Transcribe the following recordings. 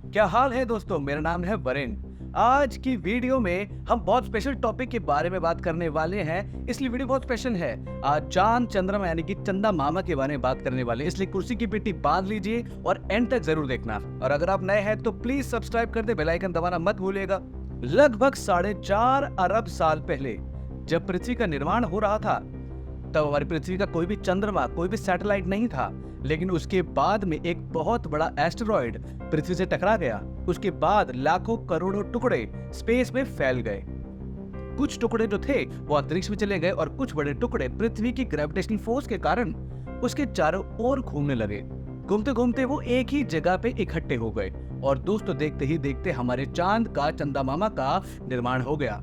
क्या हाल है दोस्तों। मेरा नाम है वरेन। आज की वीडियो में हम बहुत स्पेशल टॉपिक के बारे में बात करने वाले हैं, इसलिए वीडियो बहुत स्पेशल है। आज चांद चंद्रमा यानी कि चंदा मामा के बारे में बात करने वाले हैं, इसलिए कुर्सी की पेटी बांध लीजिए और एंड तक जरूर देखना। और अगर आप नए हैं तो प्लीज सब्सक्राइब कर दे, बेल आइकन दबाना मत भूलिएगा। लगभग 4.5 अरब साल पहले जब पृथ्वी का निर्माण हो रहा था, तब हमारी पृथ्वी का कोई भी चंद्रमा, कोई भी सैटेलाइट नहीं था। लेकिन उसके बाद में एक बहुत बड़ा एस्टेरॉयड पृथ्वी से टकरा गया। उसके बाद लाखों करोड़ों टुकड़े स्पेस में फैल गए। कुछ टुकड़े जो थे वो अंतरिक्ष में चले गए और कुछ बड़े टुकड़े पृथ्वी की ग्रेविटेशनल फोर्स के कारण उसके चारों ओर घूमने लगे। घूमते घूमते वो एक ही जगह पे इकट्ठे हो गए और दोस्तों देखते ही देखते हमारे चांद का, चंदा मामा का निर्माण हो गया।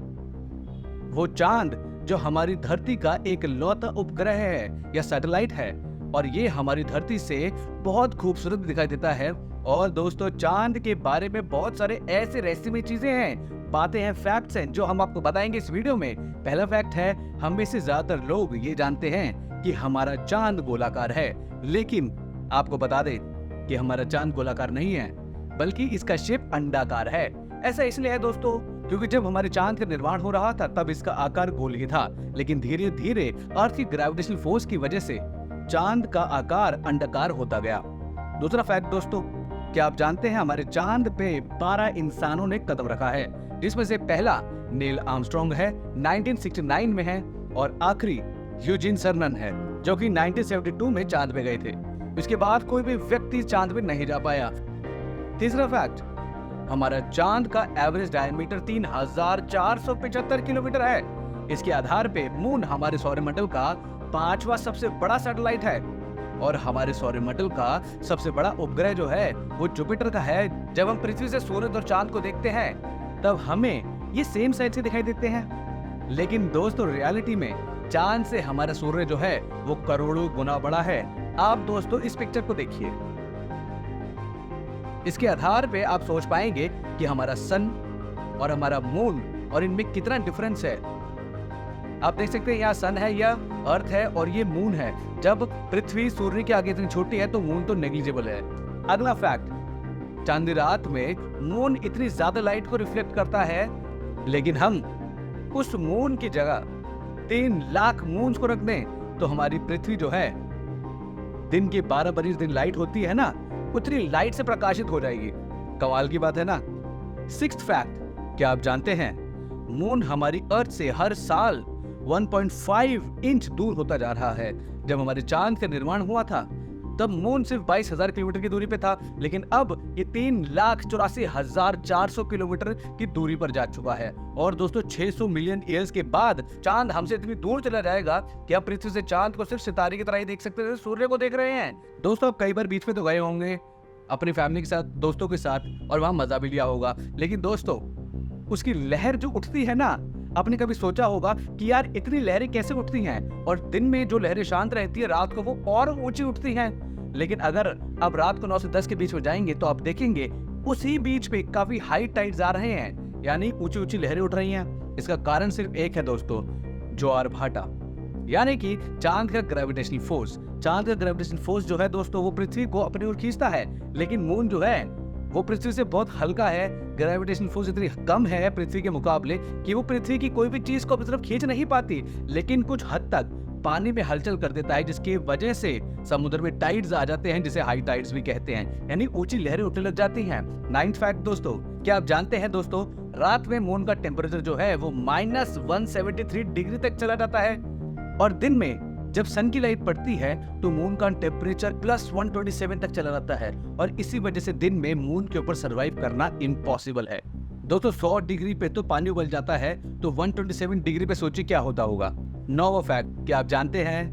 वो चांद जो हमारी धरती का एक लौता उपग्रह है या सैटेलाइट है, और ये हमारी धरती से बहुत खूबसूरत दिखाई देता है। और दोस्तों चांद के बारे में बहुत सारे ऐसे रहस्यमय चीजें हैं, बातें हैं, फैक्ट्स हैं जो हम आपको बताएंगे इस वीडियो में। पहला फैक्ट है, हम में से ज्यादातर लोग ये जानते हैं कि हमारा चांद गोलाकार है, लेकिन आपको बता दें कि हमारा चांद गोलाकार नहीं है, बल्कि इसका शेप अंडाकार है। ऐसा इसलिए है दोस्तों क्योंकि जब हमारे चांद का निर्माण हो रहा था तब इसका आकार गोल ही था, लेकिन धीरे धीरे अर्थ की ग्रेविटेशनल फोर्स की वजह से चांद का आकार अंडाकार होता गया। दूसरा फैक्ट दोस्तों, क्या आप जानते हैं हमारे चांद पे 12 इंसानों ने कदम रखा है, जिसमें से पहला नील आर्मस्ट्रांग है, 1969 में है, और आखिरी यूजिन सरनन है जो कि 1972 में चांद पे गए थे। इसके बाद कोई भी व्यक्ति चांद पे नहीं जा पाया। तीसरा फैक्ट, हमारा चांद का एवरेज डायमीटर 3475 किलोमीटर है। इसके आधार पे मून हमारे सौरमंडल का 5वां सबसे बड़ा सैटेलाइट है, और हमारे सौरमंडल का सबसे बड़ा उपग्रह जो है वो जुपिटर का है। जब हम पृथ्वी से सूरज और चांद को देखते हैं तब हमें ये सेम साइड से दिखाई देते हैं, लेकिन दोस्तों रियलिटी में चांद से हमारा सूर्य जो है वो करोड़ों गुना बड़ा है। आप दोस्तों इस पिक्चर को देखिए, इसके आधार पे आप सोच पाएंगे कि हमारा सन और हमारा मून और इनमें कितना डिफरेंस है। आप देख सकते हैं यहाँ सन है, यह अर्थ है और ये मून है। जब पृथ्वी सूर्य के आगे इतनी छोटी है तो मून तो नेग्लिजिबल है। अगला फैक्ट, चांदी रात में मून इतनी ज्यादा लाइट को रिफ्लेक्ट करता है, लेकिन हम उस मून की जगह 3 लाख मून्स को रख दें तो हमारी पृथ्वी जो है दिन के 12 बजे दिन लाइट होती है ना, उतनी लाइट से प्रकाशित हो जाएगी। कमाल की बात है ना। सिक्स्थ फैक्ट, क्या आप जानते हैं मून हमारी अर्थ से हर साल 1.5 इंच दूर होता जा रहा है। जब हमारे चांद का निर्माण हुआ था तब मून सिर्फ 22,000 किलोमीटर की दूरी पे था, लेकिन अब ये 3,84,400 किलोमीटर की दूरी पर जा चुका है। और दोस्तों 600 मिलियन ईयर्स के बाद चांद हमसे इतनी दूर चला जाएगा कि हम पृथ्वी से चांद को सिर्फ सितारे की तरह ही देख सकते हैं, सूर्य को देख रहे हैं। दोस्तों आप कई बार बीच में तो गए होंगे अपनी फैमिली के साथ, दोस्तों के साथ, और वहां मजा भी लिया होगा, लेकिन दोस्तों उसकी लहर जो उठती है ना, आपने कभी सोचा होगा कि यार इतनी लहरें कैसे उठती हैं, और दिन में जो लहरें शांत रहती है रात को वो और ऊंची उठती हैं। लेकिन अगर अब रात को 9 से 10 के बीच में जाएंगे तो आप देखेंगे उसी बीच पे काफी हाई टाइड्स आ रहे हैं, यानी ऊंची ऊंची लहरें उठ रही हैं। इसका कारण सिर्फ एक है दोस्तों, ज्वार-भाटा, यानी कि चांद का ग्रेविटेशनल फोर्स। चांद का ग्रेविटेशनल फोर्स जो है दोस्तों वो पृथ्वी को अपनी ओर खींचता है, लेकिन मून जो है वो पृथ्वी से बहुत हल्का है। ग्रेविटेशनल फोर्स इतनी कम है पृथ्वी के मुकाबले कि वो पृथ्वी की कोई भी चीज को अपनी तरफ खींच नहीं पाती, लेकिन कुछ हद तक पानी में हलचल कर देता है, जिसकी वजह से समुद्र में टाइड्स आ जाते हैं, जिसे हाई टाइड्स भी कहते हैं, यानी ऊंची लहरें उठने लग जाती हैं। 9th फैक्ट दोस्तों, क्या आप जानते हैं दोस्तों रात में मून का टेम्परेचर जो है वो -173 डिग्री तक चला जाता है, और दिन में जब सन की लाइट पड़ती है तो मून का टेम्परेचर +127 तक चला जाता है, और इसी वजह से दिन में मून के ऊपर सरवाइव करना इम्पॉसिबल है। दोस्तों 100 डिग्री पे तो पानी उबल जाता है, तो 127 डिग्री पे सोचिए क्या होता होगा। 9वां फैक्ट, क्या आप जानते हैं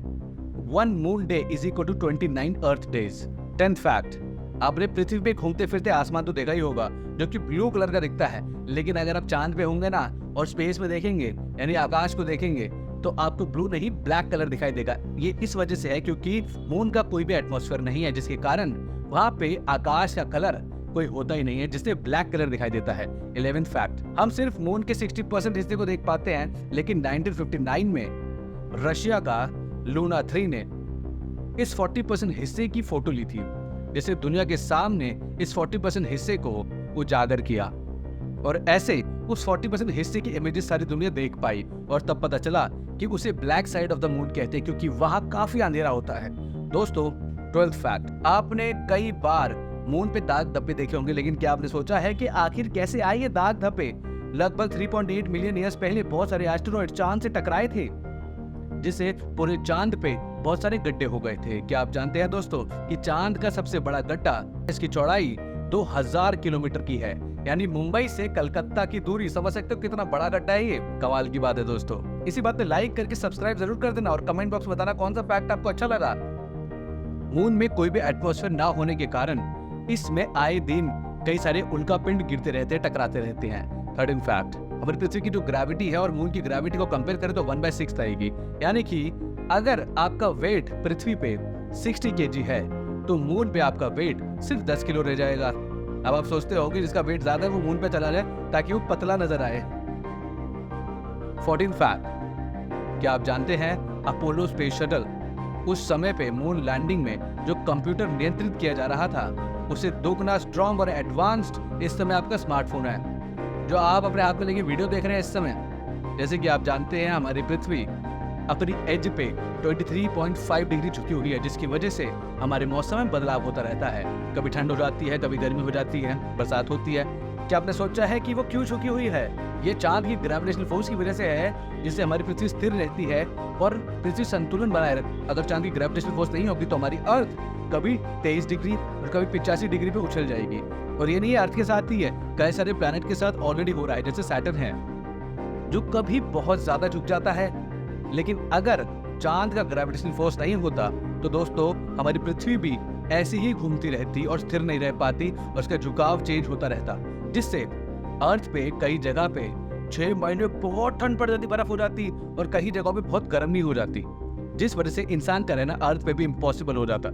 1 moon day is equal to 29 earth days. 10th fact, आपने पृथ्वी पे घूमते फिरते आसमान तो देखा ही होगा जो कि ब्लू कलर का दिखता है, लेकिन अगर आप चांद पे होंगे ना और स्पेस में देखेंगे यानी आकाश को देखेंगे तो आपको ब्लू नहीं ब्लैक कलर दिखाई देगा। ये इस वजह से है क्योंकि मून का कोई भी एटमॉस्फेयर नहीं है, जिसके कारण वहां पे आकाश का कलर कोई होता ही नहीं है, जिससे ब्लैक कलर दिखाई देता है। 11th फैक्ट, हम सिर्फ मून के 60% हिस्से को देख पाते हैं, लेकिन 1959 में रशिया का लूना 3 ने इस 40% हिस्से की फोटो ली थी। जिससे दुनिया के सामने इस 40% हिस्से को उजागर किया और ऐसे उस 40% हिस्से की इमेजेस सारी दुनिया देख पाई और तब पता चला कि उसे black side of the moon कहते हैं क्योंकि वहां काफी अंधेरा होता है। दोस्तों 12th फैक्ट, आपने कई बार मून पे दाग धब्बे देखे होंगे, लेकिन क्या आपने सोचा है कि आखिर कैसे आए ये दाग धब्बे? लगभग 3.8 मिलियन ईयर्स पहले बहुत सारे एस्टेरॉइड चांद से टकराए थे, जिससे पूरे चांद पे बहुत सारे गड्ढे हो गए थे। क्या आप जानते हैं दोस्तों कि चांद का सबसे बड़ा गड्ढा, इसकी चौड़ाई 2000 किलोमीटर की है, यानी मुंबई से कलकत्ता की दूरी। समझ सकते हो कितना बड़ा गड्ढा है ये? कमाल की बात है दोस्तों। इसी बात पे लाइक करके सब्सक्राइब जरूर कर देना और कमेंट बॉक्स में बताना कौन सा फैक्ट आपको अच्छा लगा। मून में कोई भी एटमॉस्फेयर ना होने के कारण इसमें आए दिन कई सारे उल्कापिंड गिरते रहते हैं, टकराते रहते हैं। 13th फैक्ट, हमारी पृथ्वी की जो ग्रेविटी है और मून की ग्रेविटी को कंपेयर करें तो 1/6 आएगी, यानी कि अगर आपका वेट पृथ्वी पे 60 kg है तो मून पे आपका वेट सिर्फ 10 किलो रह जाएगा। अब आप सोचते होगे जिसका वेट ज्यादा है वो मून पे चला जाए ताकि वो पतला नजर आए। 14th फैक्ट, क्या आप जानते हैं अपोलो स्पेस शटल उस समय पे मून लैंडिंग में जो कंप्यूटर नियंत्रित किया जा रहा था उसे दोगुना स्ट्रॉन्ग और एडवांस्ड इस समय आपका स्मार्टफोन है जो आप अपने हाथ में लेके वीडियो देख रहे हैं इस समय। जैसे कि आप जानते हैं हमारी पृथ्वी अपनी एज पे 23.5 डिग्री झुकी हुई है, जिसकी वजह से हमारे मौसम में बदलाव होता रहता है। कभी ठंड हो जाती है, कभी गर्मी हो जाती है, बरसात होती है। क्या आपने सोचा है कि वो क्यों झुकी हुई है? ये चांद की ग्रेविटेशनल फोर्स की वजह से है, जिससे हमारी पृथ्वी स्थिर रहती है और पृथ्वी संतुलन बनाए रहती है। अगर चांद की ग्रेविटेशनल फोर्स नहीं होगी तो हमारी अर्थ कभी 23 डिग्री और कभी 85 डिग्री पे उछल जाएगी। और ये नहीं है अर्थ के साथ ही है, कई सारे प्लैनेट के साथ ऑलरेडी हो रहा है, जैसे सैटर्न है जो कभी बहुत ज्यादा झुक जाता है। लेकिन अगर चांद का ग्रेविटेशनल फोर्स नहीं होता तो दोस्तों हमारी पृथ्वी भी ऐसी ही घूमती रहती और स्थिर नहीं रह पाती और उसका झुकाव चेंज होता रहता, जिससे अर्थ पे कई जगह पे 6 महीने बहुत ठंड पड़ जाती, बर्फ हो जाती और कई जगहों पे बहुत गर्मी हो जाती, जिस वजह से इंसान का रहना अर्थ पे भी इम्पॉसिबल हो जाता।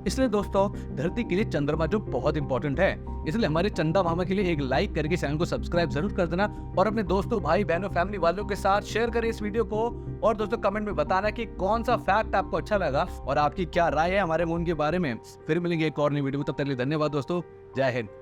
इसलिए दोस्तों धरती के लिए चंद्रमा जो बहुत इंपॉर्टेंट है, इसलिए हमारे चंदा मामा के लिए एक लाइक करके चैनल को सब्सक्राइब जरूर कर देना और अपने दोस्तों, भाई बहनों, फैमिली वालों के साथ शेयर करें इस वीडियो को। और दोस्तों कमेंट में बताना कि कौन सा फैक्ट आपको अच्छा लगा और आपकी क्या राय है हमारे मून के बारे में। फिर मिलेंगे एक और नई वीडियो में, तब तक के लिए धन्यवाद दोस्तों। जय हिंद।